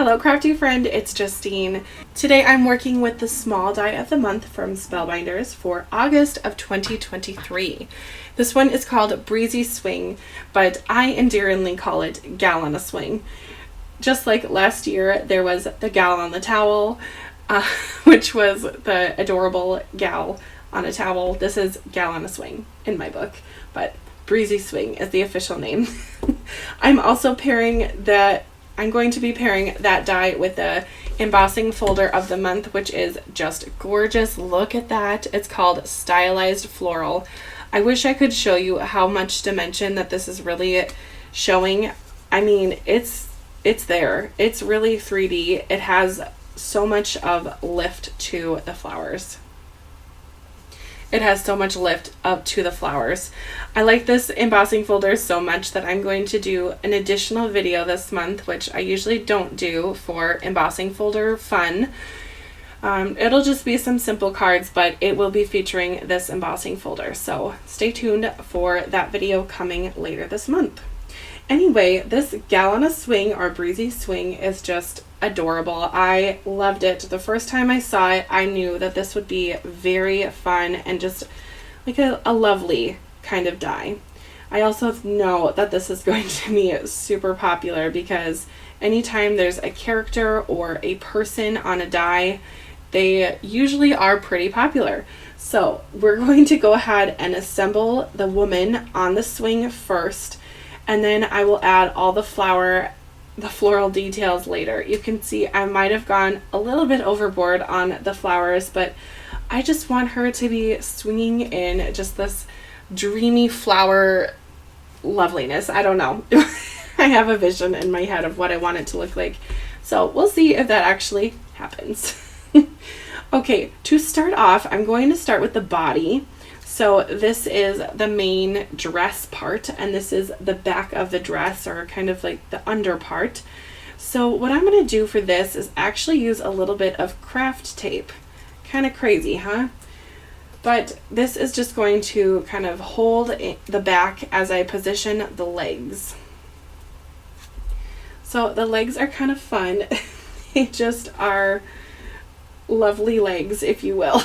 Hello Crafty friend, it's Justine. Today I'm working with the Small Die of the Month from Spellbinders for August of 2023. This one is called Breezy Swing, but I endearingly call it Gal on a Swing. Just like last year, there was the gal on the towel, which was the adorable gal on a towel. This is Gal on a Swing in my book, but Breezy Swing is the official name. I'm going to be pairing that die with the embossing folder of the month, which is just gorgeous. Look at that. It's called Stylized Floral. I wish I could show you how much dimension that this is really showing. I mean, it's there. It's really 3D. It has so much of lift to the flowers. It has so much lift up to the flowers. I like this embossing folder so much that I'm going to do an additional video this month, which I usually don't do for embossing folder fun. It'll just be some simple cards, but it will be featuring this embossing folder. So stay tuned for that video coming later this month. Anyway, this Gal on a Swing or Breezy Swing is just adorable. I loved it. The first time I saw it, I knew that this would be very fun and just like a lovely kind of die. I also know that this is going to be super popular because anytime there's a character or a person on a die, they usually are pretty popular. So we're going to go ahead and assemble the woman on the swing first, and then I will add all the floral details later. You can see I might have gone a little bit overboard on the flowers, but I just want her to be swinging in just this dreamy flower loveliness. I don't know. I have a vision in my head of what I want it to look like. So we'll see if that actually happens. Okay, to start off, I'm going to start with the body. So this is the main dress part, and this is the back of the dress, or kind of like the under part. So what I'm going to do for this is actually use a little bit of craft tape. Kind of crazy, huh? But this is just going to kind of hold the back as I position the legs. So the legs are kind of fun. They just are lovely legs, if you will.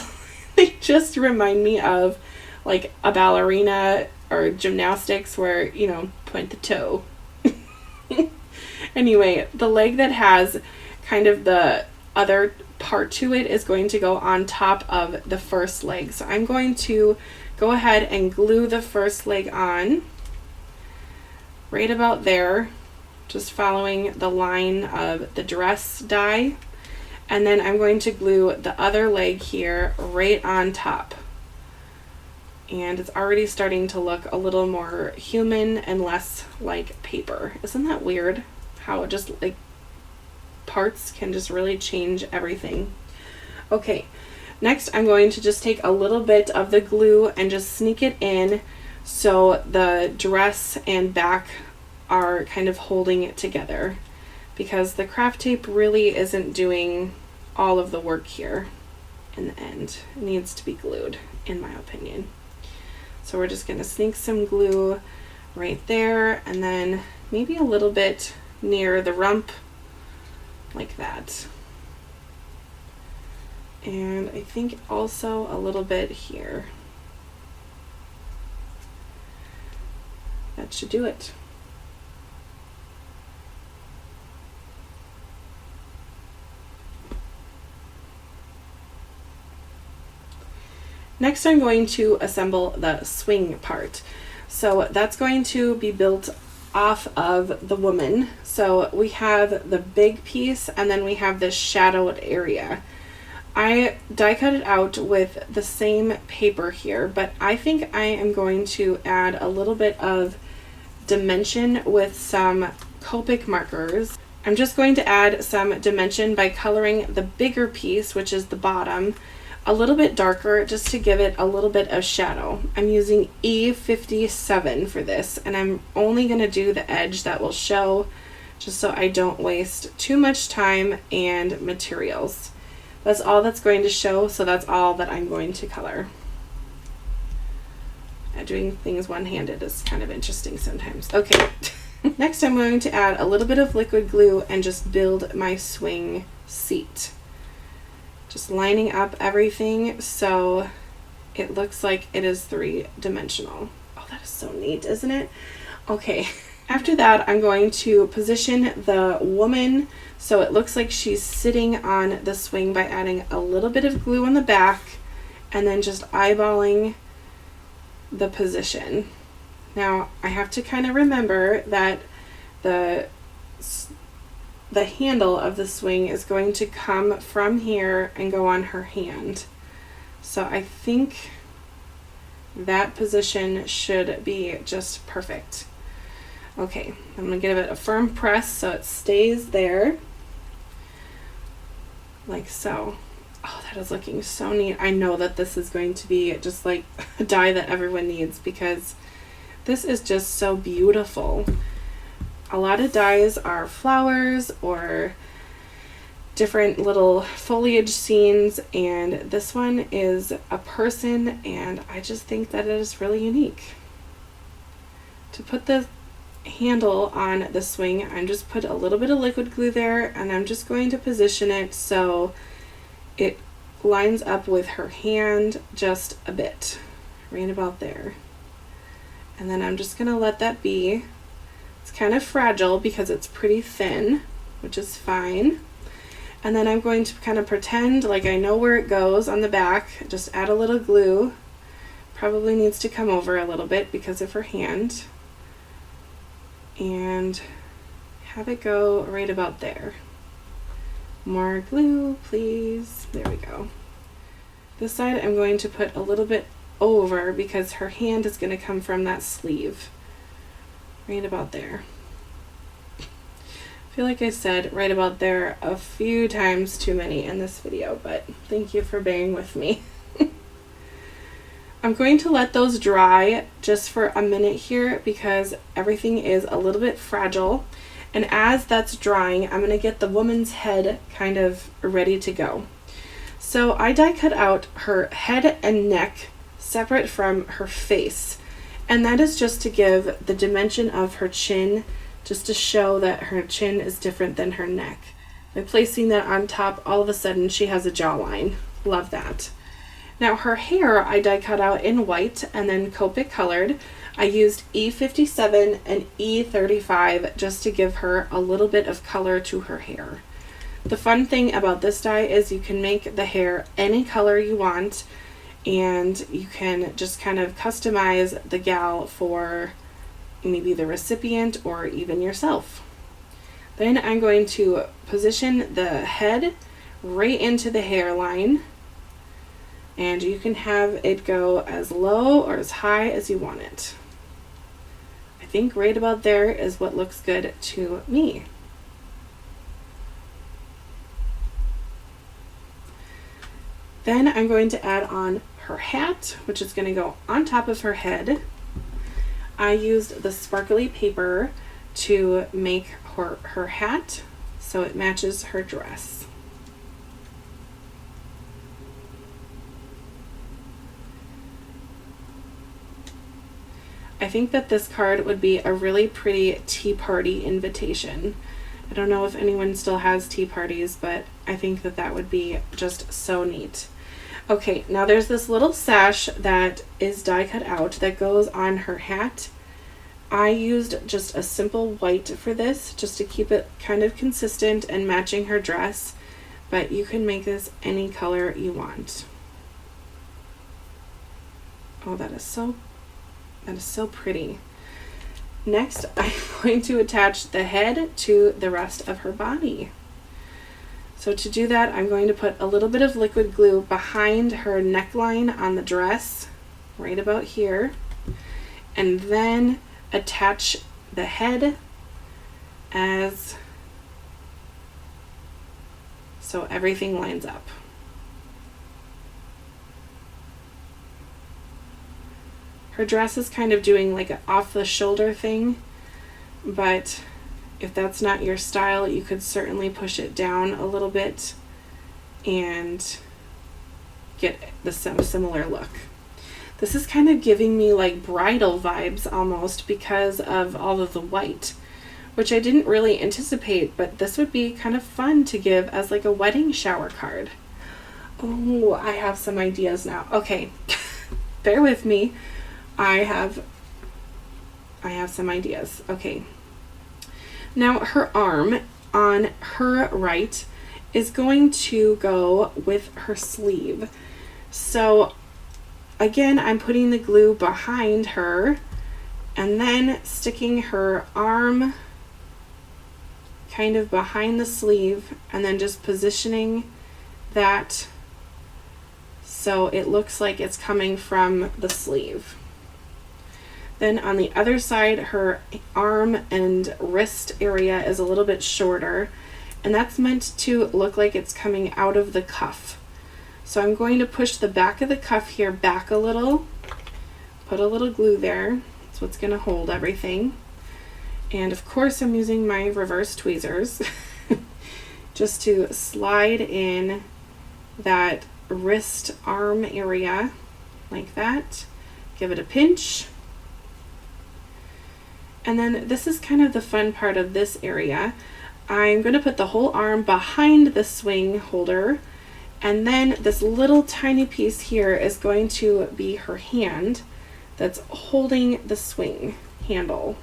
They just remind me of like a ballerina or gymnastics where, you know, point the toe. Anyway, the leg that has kind of the other part to it is going to go on top of the first leg. So I'm going to go ahead and glue the first leg on right about there, just following the line of the dress die. And then I'm going to glue the other leg here right on top. And it's already starting to look a little more human and less like paper. Isn't that weird? How just like parts can just really change everything. Okay, next I'm going to just take a little bit of the glue and just sneak it in so the dress and back are kind of holding it together, because the craft tape really isn't doing all of the work here in the end. It needs to be glued, in my opinion. So we're just going to sneak some glue right there, and then maybe a little bit near the rump, like that. And I think also a little bit here. That should do it. Next, I'm going to assemble the swing part. So that's going to be built off of the woman. So we have the big piece, and then we have this shadowed area. I die cut it out with the same paper here, but I think I am going to add a little bit of dimension with some Copic markers. I'm just going to add some dimension by coloring the bigger piece, which is the bottom, a little bit darker just to give it a little bit of shadow. I'm using E57 for this, and I'm only going to do the edge that will show, just so I don't waste too much time and materials. That's all that's going to show, so that's all that I'm going to color. Doing things one-handed is kind of interesting sometimes. Okay, Next, I'm going to add a little bit of liquid glue and just build my swing seat. Just lining up everything so it looks like it is 3-dimensional. Oh, that is so neat, isn't it? Okay, after that, I'm going to position the woman so it looks like she's sitting on the swing by adding a little bit of glue on the back and then just eyeballing the position. Now, I have to kind of remember that the handle of the swing is going to come from here and go on her hand. So I think that position should be just perfect. Okay, I'm going to give it a firm press so it stays there, like so. Oh, that is looking so neat. I know that this is going to be just like a die that everyone needs because this is just so beautiful. A lot of dies are flowers or different little foliage scenes, and this one is a person, and I just think that it is really unique. To put the handle on the swing, I'm just put a little bit of liquid glue there, and I'm just going to position it so it lines up with her hand just a bit, right about there. And then I'm just going to let that be. It's kind of fragile because it's pretty thin, which is fine. And then I'm going to kind of pretend like I know where it goes on the back. Just add a little glue. Probably needs to come over a little bit because of her hand. And have it go right about there. More glue, please. There we go. This side I'm going to put a little bit over because her hand is going to come from that sleeve. Right about there. I feel like I said right about there a few times too many in this video, but thank you for bearing with me. I'm going to let those dry just for a minute here because everything is a little bit fragile. And as that's drying, I'm going to get the woman's head kind of ready to go. So I die cut out her head and neck separate from her face. And that is just to give the dimension of her chin, just to show that her chin is different than her neck. By placing that on top, all of a sudden she has a jawline. Love that. Now her hair I die cut out in white and then Copic colored. I used E57 and E35 just to give her a little bit of color to her hair. The fun thing about this die is you can make the hair any color you want, and you can just kind of customize the gal for maybe the recipient or even yourself. Then I'm going to position the head right into the hairline, and you can have it go as low or as high as you want it. I think right about there is what looks good to me. Then I'm going to add on her hat, which is going to go on top of her head. I used the sparkly paper to make her hat so it matches her dress. I think that this card would be a really pretty tea party invitation. I don't know if anyone still has tea parties, but I think that that would be just so neat. Okay, now there's this little sash that is die cut out that goes on her hat. I used just a simple white for this, just to keep it kind of consistent and matching her dress, but you can make this any color you want. Oh, that is so pretty. Next, I'm going to attach the head to the rest of her body. So to do that, I'm going to put a little bit of liquid glue behind her neckline on the dress, right about here, and then attach the head as so everything lines up. Her dress is kind of doing like an off the shoulder thing, but if that's not your style, you could certainly push it down a little bit and get the similar look. This is kind of giving me like bridal vibes almost because of all of the white. which I didn't really anticipate, but this would be kind of fun to give as like a wedding shower card. Oh, I have some ideas now. Okay, bear with me. I have some ideas. Okay. Now her arm on her right is going to go with her sleeve. So again, I'm putting the glue behind her and then sticking her arm kind of behind the sleeve and then just positioning that so it looks like it's coming from the sleeve. Then on the other side, her arm and wrist area is a little bit shorter, and that's meant to look like it's coming out of the cuff. So I'm going to push the back of the cuff here back a little, put a little glue there. That's what's going to hold everything. And of course I'm using my reverse tweezers just to slide in that wrist arm area like that. Give it a pinch. And then this is kind of the fun part of this area. I'm going to put the whole arm behind the swing holder, and then this little tiny piece here is going to be her hand that's holding the swing handle.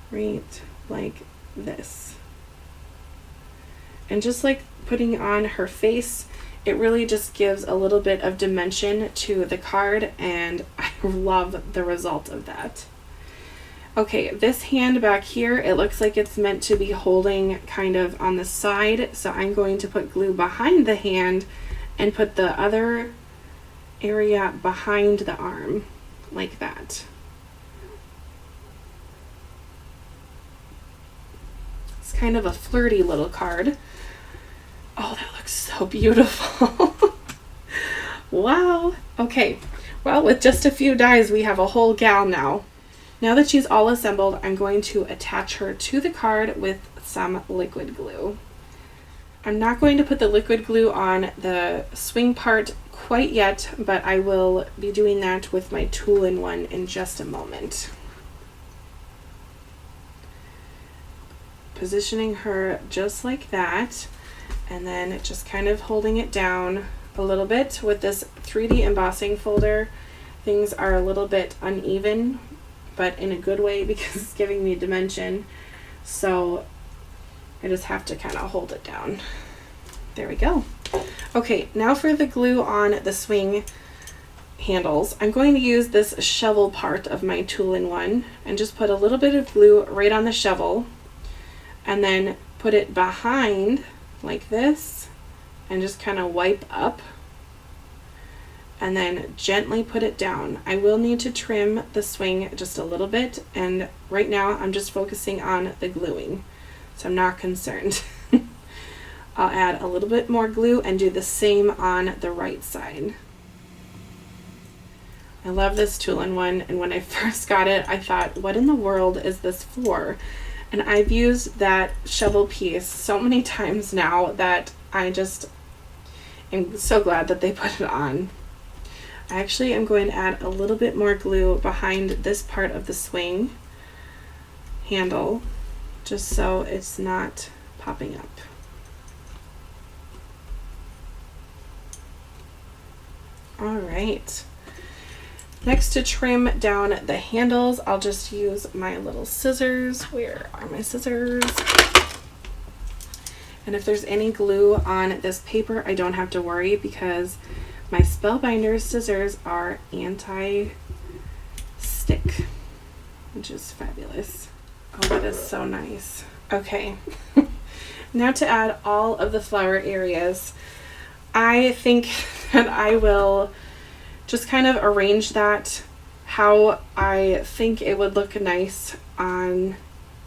Right like this. And just like putting on her face, it really just gives a little bit of dimension to the card, and I love the result of that. Okay, this hand back here, it looks like it's meant to be holding kind of on the side, so I'm going to put glue behind the hand and put the other area behind the arm, like that. It's kind of a flirty little card. Oh, that looks so beautiful. Wow. Okay, well, with just a few dies, we have a whole gal now. Now that she's all assembled, I'm going to attach her to the card with some liquid glue. I'm not going to put the liquid glue on the swing part quite yet, but I will be doing that with my tool-in-one in just a moment. Positioning her just like that, and then just kind of holding it down a little bit. With this 3D embossing folder, things are a little bit uneven, but in a good way because it's giving me dimension. So I just have to kind of hold it down. There we go. Okay, now for the glue on the swing handles. I'm going to use this shovel part of my tool-in-one and just put a little bit of glue right on the shovel and then put it behind like this and just kind of wipe up and then gently put it down. I will need to trim the swing just a little bit, and right now I'm just focusing on the gluing, so I'm not concerned. I'll add a little bit more glue and do the same on the right side. I love this tool-in-one, and when I first got it, I thought, what in the world is this for? And I've used that shovel piece so many times now that I just am so glad that they put it on. I actually am going to add a little bit more glue behind this part of the swing handle, just so it's not popping up. All right. Next, to trim down the handles, I'll just use my little scissors. Where are my scissors? And if there's any glue on this paper, I don't have to worry because my Spellbinders scissors are anti-stick, which is fabulous. Oh, that is so nice. Okay, now to add all of the flower areas. I think that I will just kind of arrange that how I think it would look nice on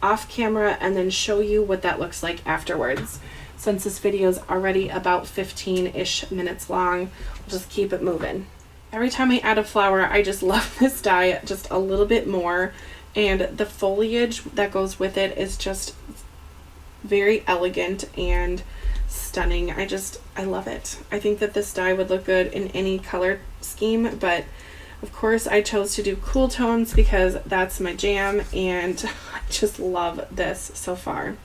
off camera and then show you what that looks like afterwards. Since this video is already about 15-ish minutes long, we'll just keep it moving. Every time I add a flower, I just love this die just a little bit more, and the foliage that goes with it is just very elegant and stunning. I love it. I think that this die would look good in any color scheme, but Of course, I chose to do cool tones because that's my jam, and I just love this so far.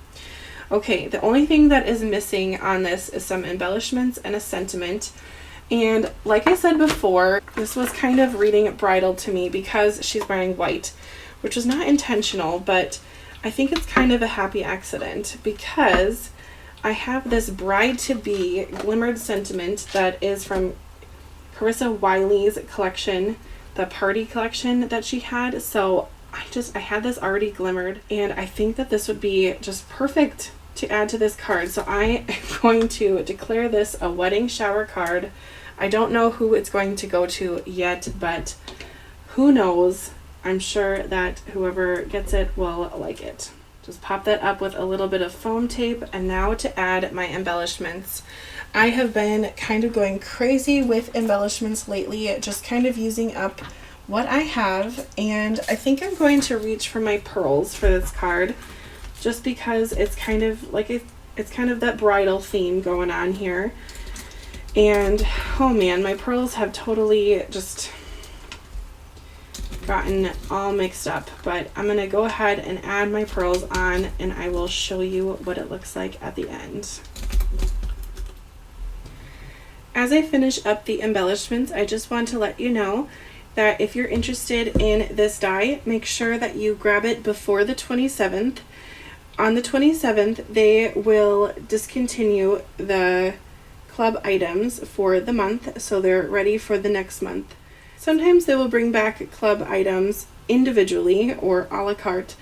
Okay, the only thing that is missing on this is some embellishments and a sentiment. And like I said before, this was kind of reading bridal to me because she's wearing white, which was not intentional, but I think it's kind of a happy accident because I have this bride-to-be glimmered sentiment that is from Carissa Wiley's collection, the party collection that she had. So I had this already glimmered, and I think that this would be just perfect to add to this card. So I am going to declare this a wedding shower card. I don't know who it's going to go to yet, but who knows? I'm sure that whoever gets it will like it. Just pop that up with a little bit of foam tape, and now to add my embellishments. I have been kind of going crazy with embellishments lately, just kind of using up what I have, and I think I'm going to reach for my pearls for this card, just because it's kind of like it's kind of that bridal theme going on here. And oh man, my pearls have totally just gotten all mixed up, but I'm gonna go ahead and add my pearls on, and I will show you what it looks like at the end. As I finish up the embellishments, I just want to let you know that if you're interested in this die, make sure that you grab it before the 27th. On the 27th, they will discontinue the club items for the month, so they're ready for the next month. Sometimes they will bring back club items individually or a la carte,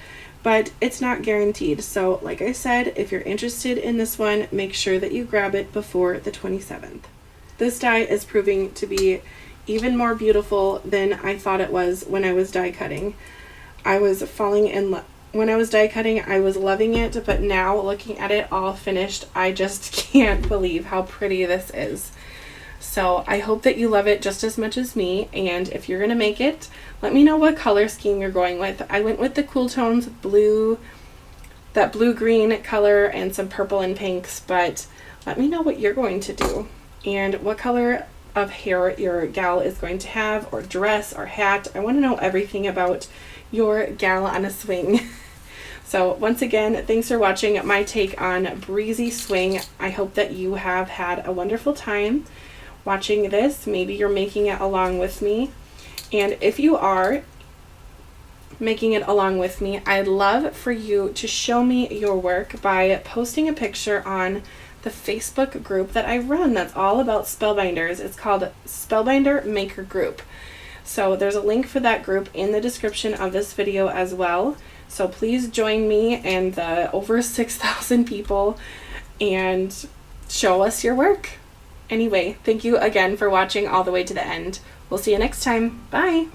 but it's not guaranteed. So like I said, if you're interested in this one, make sure that you grab it before the 27th. This die is proving to be even more beautiful than I thought it was when I was die cutting. I was falling in love. When I was die cutting, I was loving it, but now looking at it all finished, I just can't believe how pretty this is. So I hope that you love it just as much as me, and if you're gonna make it, let me know what color scheme you're going with. I went with the cool tones, blue, that blue-green color, and some purple and pinks, but let me know what you're going to do and what color of hair your gal is going to have, or dress, or hat. I want to know everything about your gal on a swing. So once again, thanks for watching my take on Breezy Swing. I hope that you have had a wonderful time watching this. Maybe you're making it along with me. And if you are making it along with me, I'd love for you to show me your work by posting a picture on the Facebook group that I run that's all about Spellbinders. It's called Spellbinder Maker Group. So there's a link for that group in the description of this video as well. So please join me and the over 6,000 people and show us your work. Anyway, thank you again for watching all the way to the end. We'll see you next time. Bye!